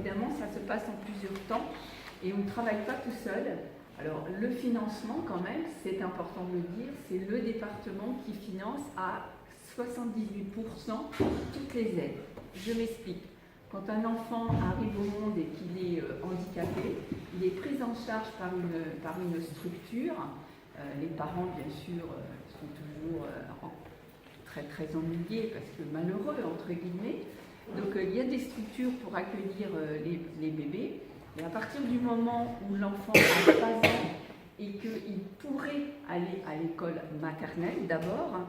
évidemment, ça se passe en plusieurs temps et on ne travaille pas tout seul. Alors, le financement, quand même, c'est important de le dire, c'est le département qui finance à 78% toutes les aides. Je m'explique. Quand un enfant arrive au monde et qu'il est handicapé, il est pris en charge par une structure. Les parents, bien sûr, sont toujours très très ennuyés parce que malheureux, entre guillemets. Donc il y a des structures pour accueillir les bébés. Et à partir du moment où l'enfant a 3 ans et qu'il pourrait aller à l'école maternelle d'abord,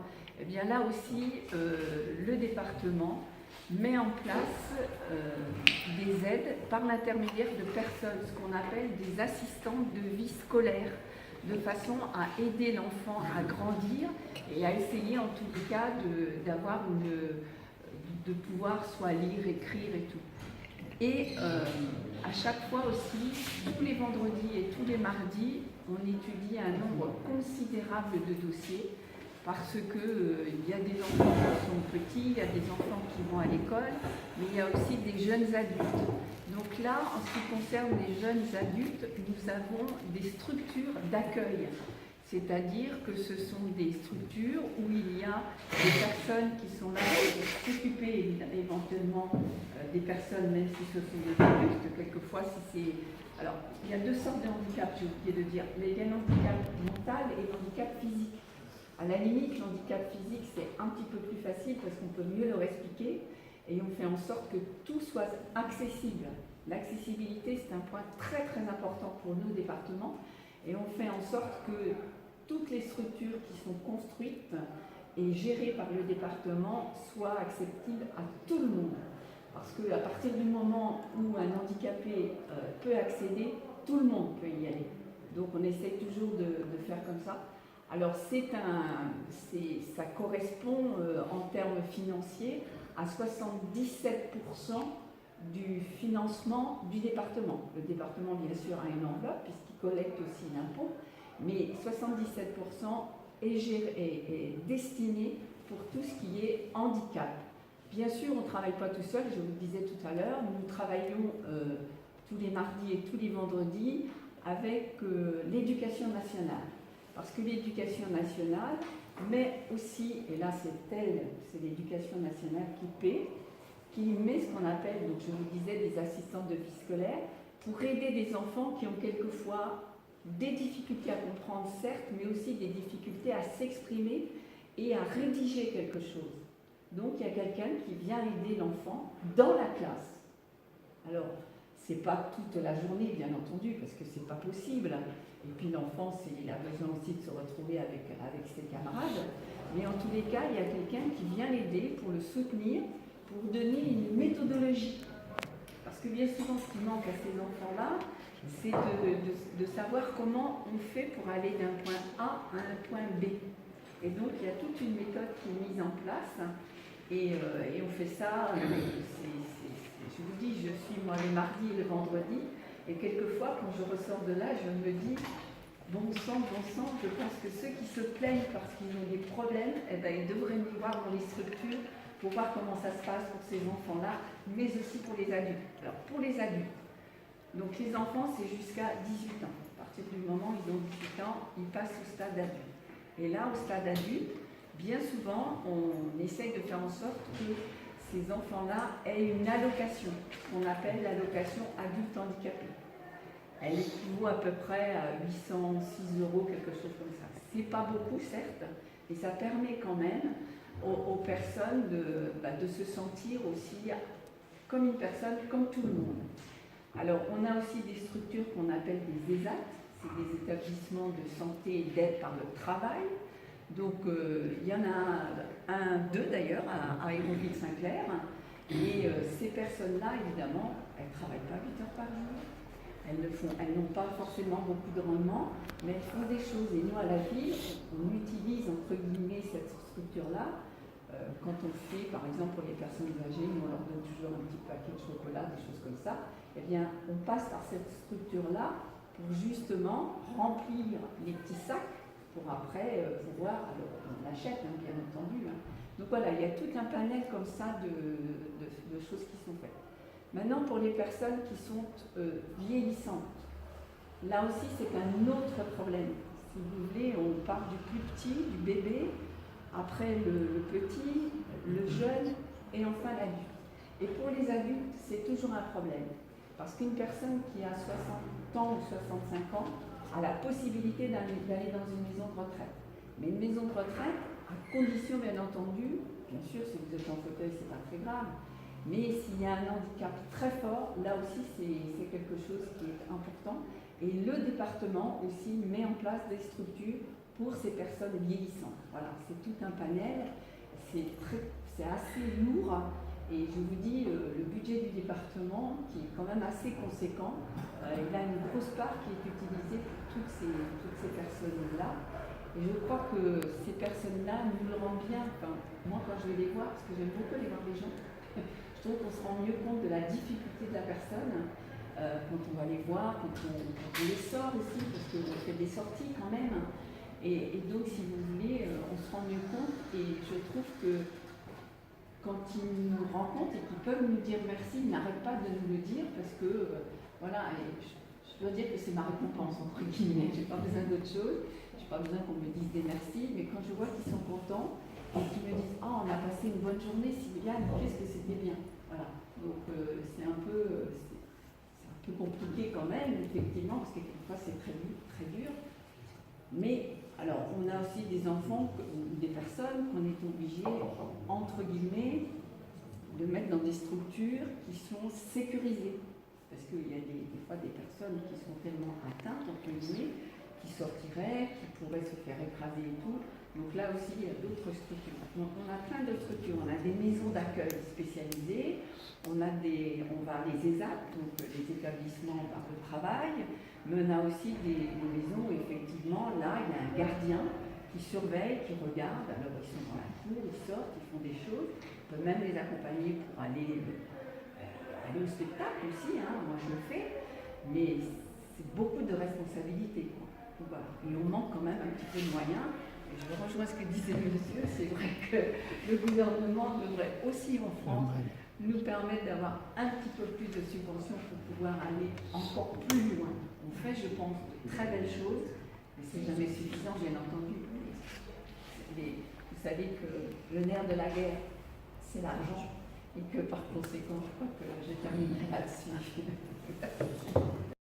eh bien là aussi, le département met en place des aides par l'intermédiaire de personnes, ce qu'on appelle des assistantes de vie scolaire, de façon à aider l'enfant à grandir et à essayer en tous les cas de pouvoir soit lire, écrire et tout. Et à chaque fois aussi, tous les vendredis et tous les mardis, on étudie un nombre considérable de dossiers parce qu'il y a des enfants qui sont petits, il y a des enfants qui vont à l'école, mais il y a aussi des jeunes adultes. Donc là, en ce qui concerne les jeunes adultes, nous avons des structures d'accueil. C'est-à-dire que ce sont des structures où il y a des personnes qui sont là pour s'occuper éventuellement des personnes, même si ce sont des adultes, quelquefois si c'est... Alors, il y a 2 sortes de handicaps, j'ai oublié de dire. Il y a l'handicap mental et l'handicap physique. À la limite, l'handicap physique, c'est un petit peu plus facile parce qu'on peut mieux leur expliquer et on fait en sorte que tout soit accessible. L'accessibilité, c'est un point très très important pour nos départements et on fait en sorte que toutes les structures qui sont construites et gérées par le département soient accessibles à tout le monde. Parce qu'à partir du moment où un handicapé peut accéder, tout le monde peut y aller. Donc on essaie toujours de faire comme ça. Alors ça correspond en termes financiers à 77% du financement du département. Le département, bien sûr, a une enveloppe puisqu'il collecte aussi l'impôt, mais 77% est destiné pour tout ce qui est handicap. Bien sûr, on ne travaille pas tout seul, je vous le disais tout à l'heure, nous travaillons tous les mardis et tous les vendredis avec l'éducation nationale. Parce que l'éducation nationale met aussi, et là c'est l'éducation nationale qui paie, qui met ce qu'on appelle, donc je vous disais, des assistantes de vie scolaire, pour aider des enfants qui ont quelquefois des difficultés à comprendre, certes, mais aussi des difficultés à s'exprimer et à rédiger quelque chose. Donc il y a quelqu'un qui vient aider l'enfant dans la classe. Alors, c'est pas toute la journée, bien entendu, parce que c'est pas possible. Et puis l'enfant, il a besoin aussi de se retrouver avec ses camarades. Mais en tous les cas, il y a quelqu'un qui vient l'aider pour le soutenir, pour donner une méthodologie. Parce que bien souvent, ce qui manque à ces enfants-là, c'est de savoir comment on fait pour aller d'un point A à un point B. Et donc, il y a toute une méthode qui est mise en place. Et on fait ça, je vous dis, je suis moi les mardis et le vendredi. Et quelquefois, quand je ressors de là, je me dis, bon sang, je pense que ceux qui se plaignent parce qu'ils ont des problèmes, eh ben, ils devraient venir voir dans les structures pour voir comment ça se passe pour ces enfants-là, mais aussi pour les adultes. Alors, pour les adultes, donc les enfants, c'est jusqu'à 18 ans. À partir du moment où ils ont 18 ans, ils passent au stade adulte. Et là, au stade adulte, bien souvent, on essaye de faire en sorte que ces enfants-là aient une allocation, qu'on appelle l'allocation adulte handicapé. Elle équivaut à peu près à 806 €, quelque chose comme ça. C'est pas beaucoup, certes, mais ça permet quand même aux personnes de se sentir aussi comme une personne, comme tout le monde. Alors, on a aussi des structures qu'on appelle des ESAT, c'est des établissements de santé et d'aide par le travail. Donc, il y en a deux d'ailleurs, à Hérouville-Saint-Clair. Et ces personnes-là, évidemment, elles ne travaillent pas 8 heures par jour. Elles n'ont pas forcément beaucoup de rendement, mais elles font des choses. Et nous, à la ville, on utilise, entre guillemets, cette structure-là. Quand on fait, par exemple, pour les personnes âgées, nous, on leur donne toujours un petit paquet de chocolat, des choses comme ça. Eh bien, on passe par cette structure-là pour justement remplir les petits sacs pour après pouvoir, alors on l'achète bien entendu. Donc voilà, il y a tout un panel comme ça de choses qui sont faites. Maintenant, pour les personnes qui sont vieillissantes, là aussi c'est un autre problème. Si vous voulez, on part du plus petit, du bébé, après le petit, le jeune et enfin l'adulte. Et pour les adultes, c'est toujours un problème. Parce qu'une personne qui a 60 ans ou 65 ans a la possibilité d'aller dans une maison de retraite. Mais une maison de retraite, à condition bien entendu, bien sûr si vous êtes en fauteuil c'est pas très grave, mais s'il y a un handicap très fort, là aussi c'est quelque chose qui est important. Et le département aussi met en place des structures pour ces personnes vieillissantes. Voilà, c'est tout un panel, c'est assez lourd. Et je vous dis, le budget du département, qui est quand même assez conséquent, il a une grosse part qui est utilisée pour toutes ces personnes-là. Et je crois que ces personnes-là nous le rendent bien. Enfin, moi, quand je vais les voir, parce que j'aime beaucoup aller voir les gens, je trouve qu'on se rend mieux compte de la difficulté de la personne quand on va les voir, quand on les sort aussi, parce qu'on fait des sorties quand même. Et donc, si vous voulez, on se rend mieux compte. Et je trouve que quand ils nous rencontrent et qu'ils peuvent nous dire merci, ils n'arrêtent pas de nous le dire parce que, voilà, et je dois dire que c'est ma récompense, entre guillemets. Je n'ai pas besoin d'autre chose, je n'ai pas besoin qu'on me dise des merci, mais quand je vois qu'ils sont contents et qu'ils me disent « Ah, on a passé une bonne journée, Sylviane, qu'est-ce que c'était bien ?» Voilà, donc c'est un peu compliqué quand même, effectivement, parce que quelquefois c'est très dur. Mais alors, on a aussi des enfants ou des personnes qu'on est obligé, entre guillemets, de mettre dans des structures qui sont sécurisées. Parce qu'il y a des fois des personnes qui sont tellement atteintes, entre guillemets, qui sortiraient, qui pourraient se faire écraser et tout. Donc là aussi, il y a d'autres structures. Donc on a plein de structures. On a des maisons d'accueil spécialisées, on va à les ESAT, donc les établissements de travail, mais on a aussi des maisons où effectivement, là, il y a un gardien qui surveille, qui regarde. Alors ils sont dans la cour, ils sortent, ils font des choses. On peut même les accompagner pour aller au spectacle aussi, hein. Moi je le fais, mais c'est beaucoup de responsabilités. Donc, voilà. Et on manque quand même un petit peu de moyens. Et je rejoins ce que disait le monsieur, c'est vrai que le gouvernement devrait aussi en France nous permettre d'avoir un petit peu plus de subventions pour pouvoir aller encore plus loin. On fait, je pense, de très belles choses, mais c'est jamais suffisant, bien entendu. Vous savez que le nerf de la guerre, c'est l'argent, et que par conséquent, je crois que je terminerai là-dessus.